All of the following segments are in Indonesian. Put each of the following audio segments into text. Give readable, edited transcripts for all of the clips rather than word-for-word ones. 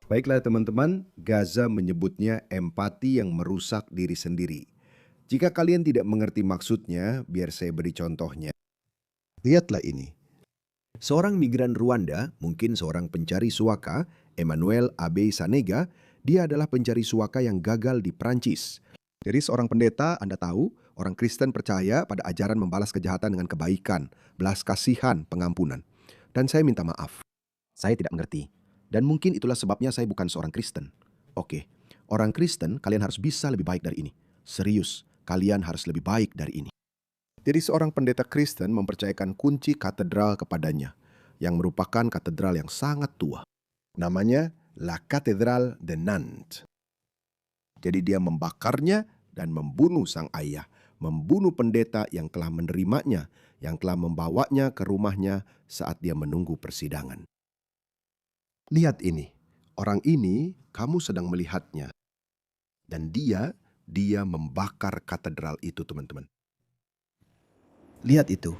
Baiklah teman-teman, Gaza menyebutnya empati yang merusak diri sendiri. Jika kalian tidak mengerti maksudnya, biar saya beri contohnya. Lihatlah ini. Seorang migran Rwanda, mungkin seorang pencari suaka, Emmanuel Abe Sanega, dia adalah pencari suaka yang gagal di Prancis. Dari seorang pendeta, Anda tahu, orang Kristen percaya pada ajaran membalas kejahatan dengan kebaikan, belas kasihan, pengampunan. Dan saya minta maaf. Saya tidak mengerti. Dan mungkin itulah sebabnya saya bukan seorang Kristen. Oke, orang Kristen kalian harus bisa lebih baik dari ini. Serius, kalian harus lebih baik dari ini. Jadi seorang pendeta Kristen mempercayakan kunci katedral kepadanya, yang merupakan katedral yang sangat tua. Namanya La Cathédrale de Nantes. Jadi dia membakarnya dan membunuh sang ayah, membunuh pendeta yang telah menerimanya, yang telah membawanya ke rumahnya saat dia menunggu persidangan. Lihat ini, orang ini kamu sedang melihatnya. Dan dia membakar katedral itu teman-teman. Lihat itu.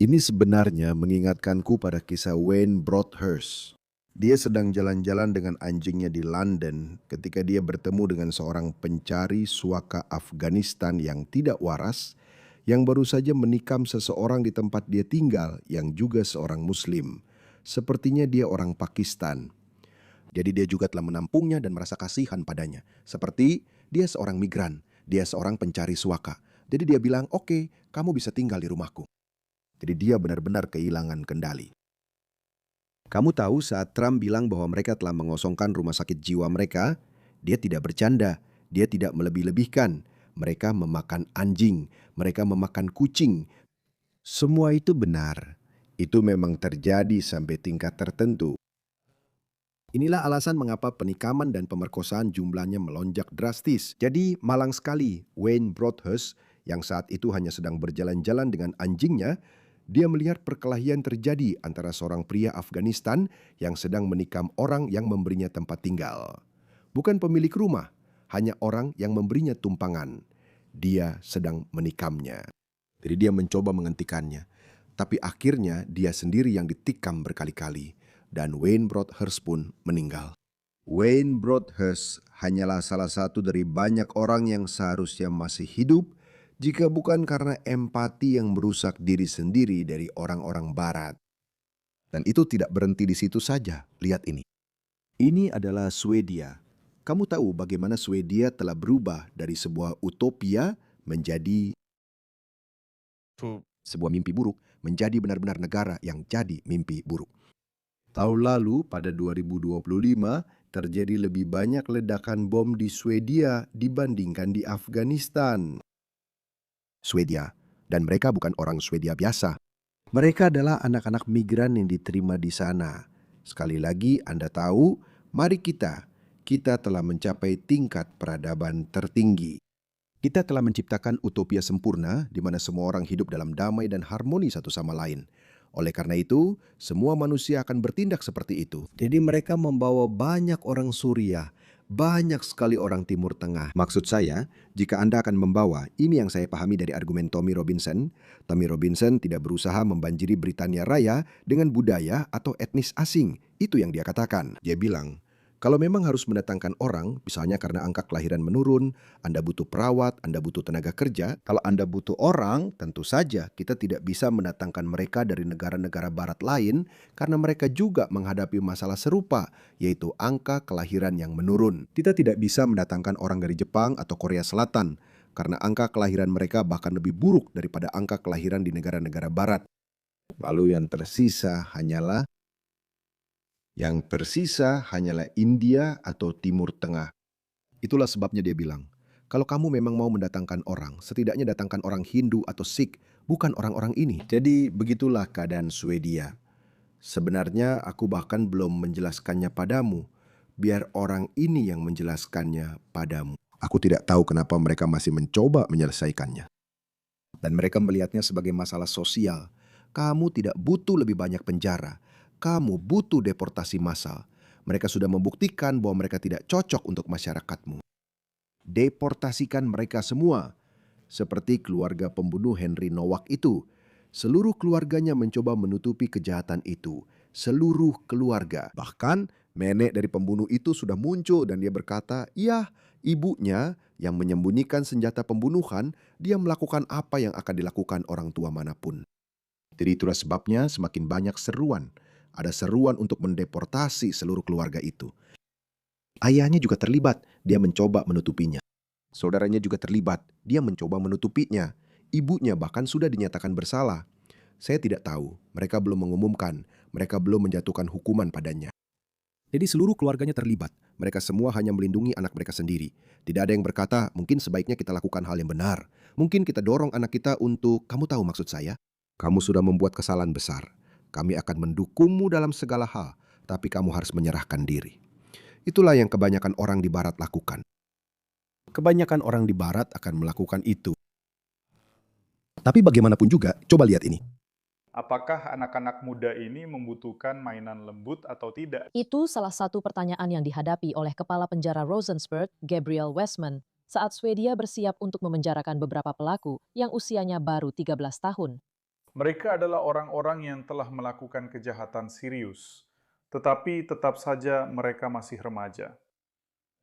Ini sebenarnya mengingatkanku pada kisah Wayne Broadhurst. Dia sedang jalan-jalan dengan anjingnya di London ketika dia bertemu dengan seorang pencari suaka Afghanistan yang tidak waras, yang baru saja menikam seseorang di tempat dia tinggal yang juga seorang Muslim. Sepertinya dia orang Pakistan. Jadi dia juga telah menampungnya dan merasa kasihan padanya. Seperti dia seorang migran, dia seorang pencari suaka. Jadi dia bilang, "Oke, kamu bisa tinggal di rumahku." Jadi dia benar-benar kehilangan kendali. Kamu tahu saat Trump bilang bahwa mereka telah mengosongkan rumah sakit jiwa mereka, dia tidak bercanda, dia tidak melebih-lebihkan. Mereka memakan anjing, mereka memakan kucing. Semua itu benar. Itu memang terjadi sampai tingkat tertentu. Inilah alasan mengapa penikaman dan pemerkosaan jumlahnya melonjak drastis. Jadi malang sekali Wayne Broadhurst yang saat itu hanya sedang berjalan-jalan dengan anjingnya, dia melihat perkelahian terjadi antara seorang pria Afghanistan yang sedang menikam orang yang memberinya tempat tinggal. Bukan pemilik rumah, hanya orang yang memberinya tumpangan. Dia sedang menikamnya. Jadi dia mencoba menghentikannya. Tapi akhirnya dia sendiri yang ditikam berkali-kali. Dan Wayne Broadhurst pun meninggal. Wayne Broadhurst hanyalah salah satu dari banyak orang yang seharusnya masih hidup jika bukan karena empati yang merusak diri sendiri dari orang-orang barat. Dan itu tidak berhenti di situ saja. Lihat ini. Ini adalah Swedia. Kamu tahu bagaimana Swedia telah berubah dari sebuah utopia menjadi sebuah mimpi buruk, menjadi benar-benar negara yang jadi mimpi buruk. Tahun lalu, pada 2025, terjadi lebih banyak ledakan bom di Swedia dibandingkan di Afghanistan. Swedia, dan mereka bukan orang Swedia biasa. Mereka adalah anak-anak migran yang diterima di sana. Sekali lagi Anda tahu, mari kita telah mencapai tingkat peradaban tertinggi. Kita telah menciptakan utopia sempurna di mana semua orang hidup dalam damai dan harmoni satu sama lain. Oleh karena itu, semua manusia akan bertindak seperti itu. Jadi mereka membawa banyak orang Suriah, banyak sekali orang Timur Tengah. Maksud saya, jika Anda akan membawa, ini yang saya pahami dari argumen Tommy Robinson. Tommy Robinson tidak berusaha membanjiri Britania Raya dengan budaya atau etnis asing. Itu yang dia katakan. Dia bilang, kalau memang harus mendatangkan orang, misalnya karena angka kelahiran menurun, Anda butuh perawat, Anda butuh tenaga kerja. Kalau Anda butuh orang, tentu saja kita tidak bisa mendatangkan mereka dari negara-negara barat lain karena mereka juga menghadapi masalah serupa, yaitu angka kelahiran yang menurun. Kita tidak bisa mendatangkan orang dari Jepang atau Korea Selatan karena angka kelahiran mereka bahkan lebih buruk daripada angka kelahiran di negara-negara barat. Lalu yang tersisa hanyalah India atau Timur Tengah. Itulah sebabnya dia bilang, kalau kamu memang mau mendatangkan orang, setidaknya datangkan orang Hindu atau Sikh, bukan orang-orang ini. Jadi begitulah keadaan Swedia. Sebenarnya aku bahkan belum menjelaskannya padamu, biar orang ini yang menjelaskannya padamu. Aku tidak tahu kenapa mereka masih mencoba menyelesaikannya. Dan mereka melihatnya sebagai masalah sosial. Kamu tidak butuh lebih banyak penjara. Kamu butuh deportasi massal. Mereka sudah membuktikan bahwa mereka tidak cocok untuk masyarakatmu. Deportasikan mereka semua. seperti keluarga pembunuh Henry Nowak itu. Seluruh keluarganya mencoba menutupi kejahatan itu. Seluruh keluarga. Bahkan nenek dari pembunuh itu sudah muncul dan dia berkata, "Iya, ibunya yang menyembunyikan senjata pembunuhan, dia melakukan apa yang akan dilakukan orang tua manapun." Jadi itulah sebabnya semakin banyak seruan. Ada seruan untuk mendeportasi seluruh keluarga itu. Ayahnya juga terlibat, dia mencoba menutupinya. Saudaranya juga terlibat, dia mencoba menutupinya. Ibunya bahkan sudah dinyatakan bersalah. Saya tidak tahu, mereka belum mengumumkan, mereka belum menjatuhkan hukuman padanya. Jadi seluruh keluarganya terlibat. Mereka semua hanya melindungi anak mereka sendiri. Tidak ada yang berkata, mungkin sebaiknya kita lakukan hal yang benar. Mungkin kita dorong anak kita untuk, kamu tahu maksud saya? Kamu sudah membuat kesalahan besar. Kami akan mendukungmu dalam segala hal, tapi kamu harus menyerahkan diri. Itulah yang kebanyakan orang di barat lakukan. Kebanyakan orang di barat akan melakukan itu. Tapi bagaimanapun juga, coba lihat ini. Apakah anak-anak muda ini membutuhkan mainan lembut atau tidak? Itu salah satu pertanyaan yang dihadapi oleh Kepala Penjara Rosensburg, Gabriel Westman, saat Swedia bersiap untuk memenjarakan beberapa pelaku yang usianya baru 13 tahun. Mereka adalah orang-orang yang telah melakukan kejahatan serius, tetapi tetap saja mereka masih remaja.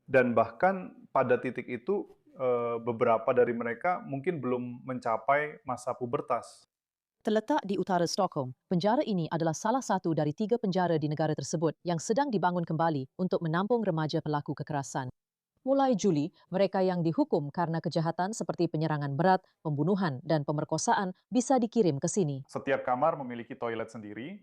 Dan bahkan pada titik itu, beberapa dari mereka mungkin belum mencapai masa pubertas. Terletak di utara Stockholm, penjara ini adalah salah satu dari 3 penjara di negara tersebut yang sedang dibangun kembali untuk menampung remaja pelaku kekerasan. Mulai Juli, mereka yang dihukum karena kejahatan seperti penyerangan berat, pembunuhan, dan pemerkosaan bisa dikirim ke sini. Setiap kamar memiliki toilet sendiri.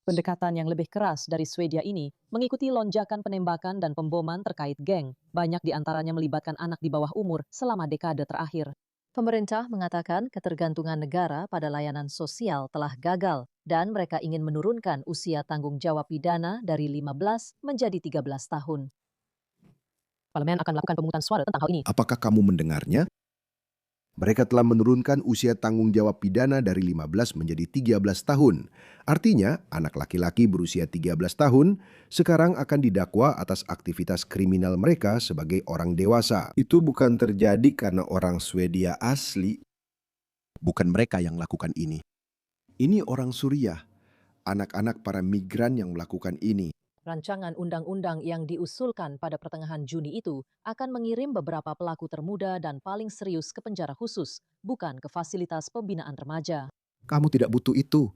Pendekatan yang lebih keras dari Swedia ini mengikuti lonjakan penembakan dan pemboman terkait geng. Banyak di antaranya melibatkan anak di bawah umur selama dekade terakhir. Pemerintah mengatakan ketergantungan negara pada layanan sosial telah gagal dan mereka ingin menurunkan usia tanggung jawab pidana dari 15 menjadi 13 tahun. Parlemen akan melakukan pemungutan suara tentang hal ini. Apakah kamu mendengarnya? Mereka telah menurunkan usia tanggung jawab pidana dari 15 menjadi 13 tahun. Artinya, anak laki-laki berusia 13 tahun sekarang akan didakwa atas aktivitas kriminal mereka sebagai orang dewasa. Itu bukan terjadi karena orang Swedia asli. Bukan mereka yang melakukan ini. Ini orang Suriah, anak-anak para migran yang melakukan ini. Rancangan undang-undang yang diusulkan pada pertengahan Juni itu akan mengirim beberapa pelaku termuda dan paling serius ke penjara khusus, bukan ke fasilitas pembinaan remaja. Kamu tidak butuh itu.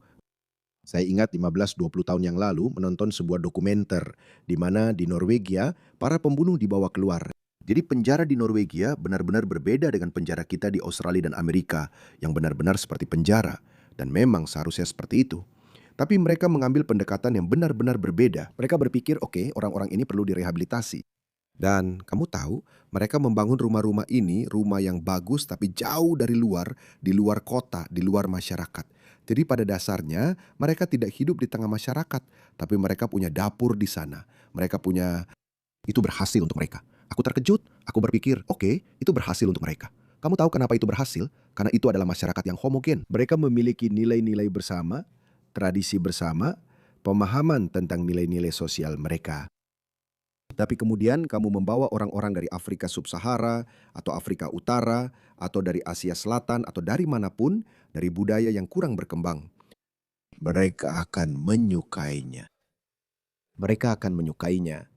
Saya ingat 15-20 tahun yang lalu menonton sebuah dokumenter di mana di Norwegia para pembunuh dibawa keluar. Jadi penjara di Norwegia benar-benar berbeda dengan penjara kita di Australia dan Amerika yang benar-benar seperti penjara. Dan memang seharusnya seperti itu. Tapi mereka mengambil pendekatan yang benar-benar berbeda. Mereka berpikir, oke, orang-orang ini perlu direhabilitasi. Dan kamu tahu, mereka membangun rumah-rumah ini, rumah yang bagus tapi jauh dari luar, di luar kota, di luar masyarakat. Jadi pada dasarnya mereka tidak hidup di tengah masyarakat, tapi mereka punya dapur di sana. Mereka punya, itu berhasil untuk mereka. Aku terkejut, aku berpikir, oke, itu berhasil untuk mereka. Kamu tahu kenapa itu berhasil? Karena itu adalah masyarakat yang homogen. Mereka memiliki nilai-nilai bersama, tradisi bersama, pemahaman tentang nilai-nilai sosial mereka. Tapi kemudian kamu membawa orang-orang dari Afrika Sub-Sahara atau Afrika Utara atau dari Asia Selatan atau dari manapun, dari budaya yang kurang berkembang. Mereka akan menyukainya. Mereka akan menyukainya.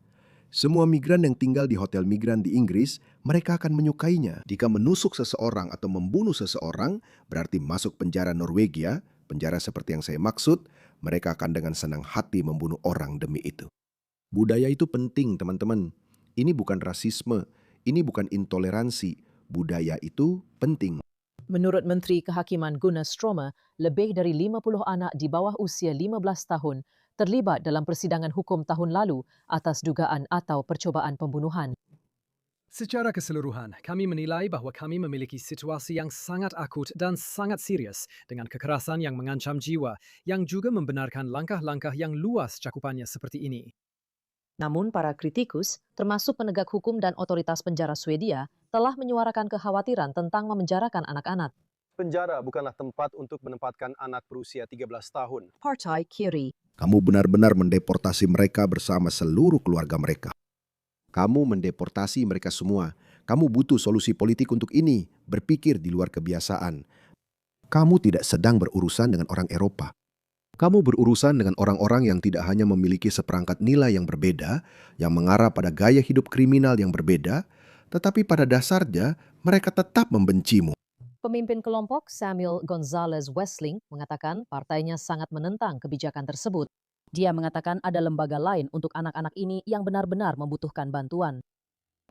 Semua migran yang tinggal di hotel migran di Inggris, mereka akan menyukainya. Jika menusuk seseorang atau membunuh seseorang, berarti masuk penjara Norwegia, penjara seperti yang saya maksud, mereka akan dengan senang hati membunuh orang demi itu. Budaya itu penting, teman-teman. Ini bukan rasisme, ini bukan intoleransi. Budaya itu penting. Menurut Menteri Kehakiman Gunnar Strömmer, lebih dari 50 anak di bawah usia 15 tahun terlibat dalam persidangan hukum tahun lalu atas dugaan atau percobaan pembunuhan. Secara keseluruhan, kami menilai bahwa kami memiliki situasi yang sangat akut dan sangat serius dengan kekerasan yang mengancam jiwa, yang juga membenarkan langkah-langkah yang luas cakupannya seperti ini. Namun para kritikus, termasuk penegak hukum dan otoritas penjara Swedia, telah menyuarakan kekhawatiran tentang memenjarakan anak-anak. Penjara bukanlah tempat untuk menempatkan anak berusia 13 tahun. Partai Kiri. Kamu benar-benar mendeportasi mereka bersama seluruh keluarga mereka. Kamu mendeportasi mereka semua. Kamu butuh solusi politik untuk ini, berpikir di luar kebiasaan. Kamu tidak sedang berurusan dengan orang Eropa. Kamu berurusan dengan orang-orang yang tidak hanya memiliki seperangkat nilai yang berbeda, yang mengarah pada gaya hidup kriminal yang berbeda, tetapi pada dasarnya mereka tetap membencimu. Pemimpin kelompok Samuel Gonzalez Westling mengatakan partainya sangat menentang kebijakan tersebut. Dia mengatakan ada lembaga lain untuk anak-anak ini yang benar-benar membutuhkan bantuan.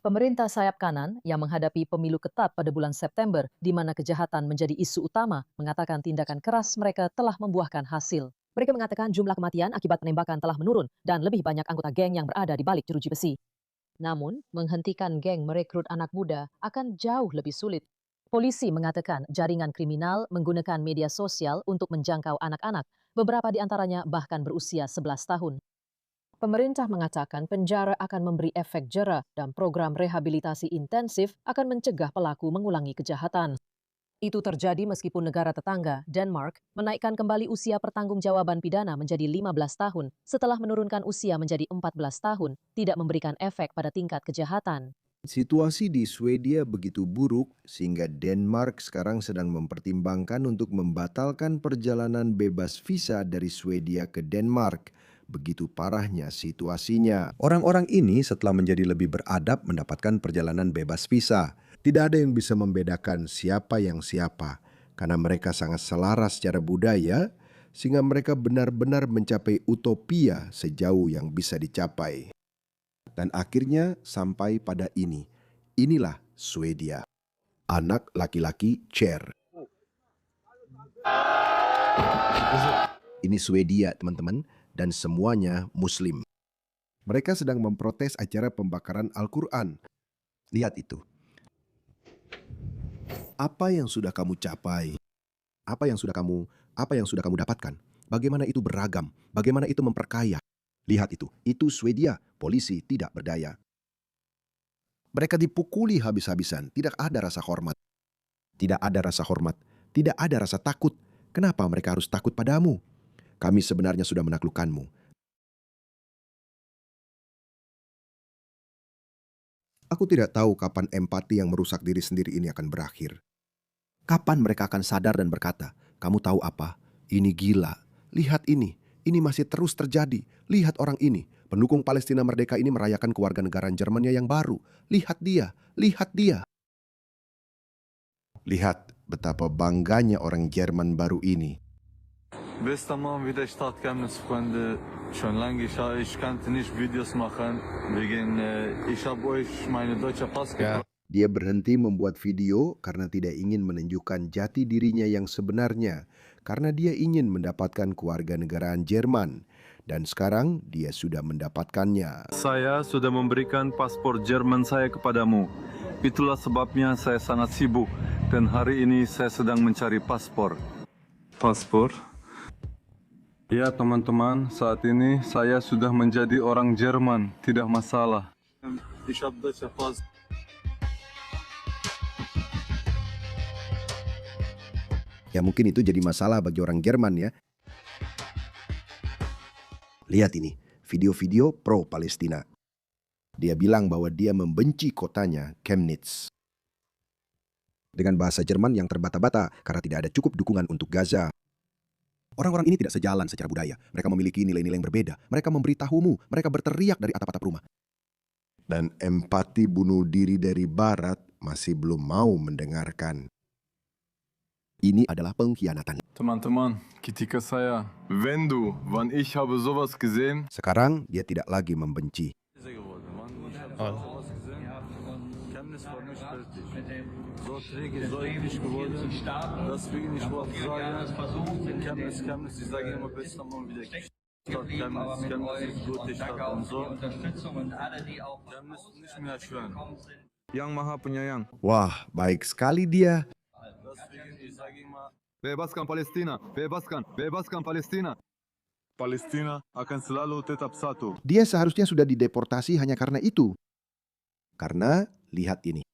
Pemerintah sayap kanan yang menghadapi pemilu ketat pada bulan September di mana kejahatan menjadi isu utama mengatakan tindakan keras mereka telah membuahkan hasil. Mereka mengatakan jumlah kematian akibat penembakan telah menurun dan lebih banyak anggota geng yang berada di balik jeruji besi. Namun, menghentikan geng merekrut anak muda akan jauh lebih sulit. Polisi mengatakan jaringan kriminal menggunakan media sosial untuk menjangkau anak-anak, beberapa di antaranya bahkan berusia 11 tahun. Pemerintah mengatakan penjara akan memberi efek jera dan program rehabilitasi intensif akan mencegah pelaku mengulangi kejahatan. Itu terjadi meskipun negara tetangga, Denmark, menaikkan kembali usia pertanggungjawaban pidana menjadi 15 tahun setelah menurunkan usia menjadi 14 tahun, tidak memberikan efek pada tingkat kejahatan. Situasi di Swedia begitu buruk sehingga Denmark sekarang sedang mempertimbangkan untuk membatalkan perjalanan bebas visa dari Swedia ke Denmark. Begitu parahnya situasinya. Orang-orang ini setelah menjadi lebih beradab mendapatkan perjalanan bebas visa. Tidak ada yang bisa membedakan siapa yang siapa. Karena mereka sangat selaras secara budaya, sehingga mereka benar-benar mencapai utopia sejauh yang bisa dicapai. Dan akhirnya sampai pada ini. Inilah Swedia. Anak laki-laki Cher. Ini Swedia, teman-teman. Dan semuanya Muslim. Mereka sedang memprotes acara pembakaran Al-Quran. Lihat itu. Apa yang sudah kamu capai? Apa yang sudah kamu dapatkan? Bagaimana itu beragam? Bagaimana itu memperkaya? Lihat itu Swedia, polisi tidak berdaya. Mereka dipukuli habis-habisan, tidak ada rasa hormat. Tidak ada rasa hormat, tidak ada rasa takut. Kenapa mereka harus takut padamu? Kami sebenarnya sudah menaklukkanmu. Aku tidak tahu kapan empati yang merusak diri sendiri ini akan berakhir. Kapan mereka akan sadar dan berkata, kamu tahu apa? Ini gila. Lihat ini masih terus terjadi. Lihat orang ini, pendukung Palestina Merdeka ini merayakan kewarganegaraan Jermannya yang baru. Lihat dia, lihat dia. Lihat betapa bangganya orang Jerman baru ini. Bis tamam wieder Stadt Chemnitz, Freunde. Schon lange ich kannte nicht Videos machen, wegen ich habe euch meine deutsche Pass gebracht. Dia berhenti membuat video karena tidak ingin menunjukkan jati dirinya yang sebenarnya, karena dia ingin mendapatkan kewarganegaraan Jerman. Dan sekarang dia sudah mendapatkannya. Saya sudah memberikan paspor Jerman saya kepadamu. Itulah sebabnya saya sangat sibuk dan hari ini saya sedang mencari paspor. Paspor? Ya teman-teman, saat ini saya sudah menjadi orang Jerman, tidak masalah. Ich habe deutsche Pass. Ya mungkin itu jadi masalah bagi orang Jerman ya. Lihat ini, video-video pro-Palestina. Dia bilang bahwa dia membenci kotanya, Chemnitz. Dengan bahasa Jerman yang terbata-bata karena tidak ada cukup dukungan untuk Gaza. Orang-orang ini tidak sejalan secara budaya. Mereka memiliki nilai-nilai yang berbeda. Mereka memberitahumu, mereka berteriak dari atap-atap rumah. Dan empati bunuh diri dari Barat masih belum mau mendengarkan. Ini adalah pengkhianatan. Teman-teman, ketika saya, wann ich habe sowas gesehen. Sekarang dia tidak lagi membenci. Yang Maha Penyayang. Wah, baik sekali dia. Bebaskan Palestina, bebaskan Palestina. Palestina akan selalu tetap satu. Dia seharusnya sudah dideportasi hanya karena itu. Karena, lihat ini.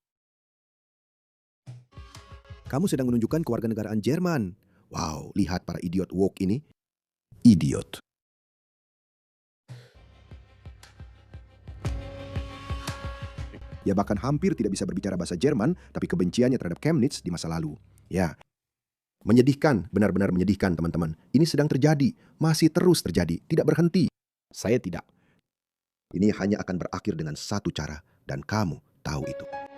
Kamu sedang menunjukkan kewarganegaraan Jerman. Wow, lihat para idiot woke ini. Idiot. Ia bahkan hampir tidak bisa berbicara bahasa Jerman, tapi kebenciannya terhadap Chemnitz di masa lalu. Ya, menyedihkan, benar-benar menyedihkan teman-teman. Ini sedang terjadi, masih terus terjadi, tidak berhenti. Saya tidak. Ini hanya akan berakhir dengan satu cara, dan kamu tahu itu.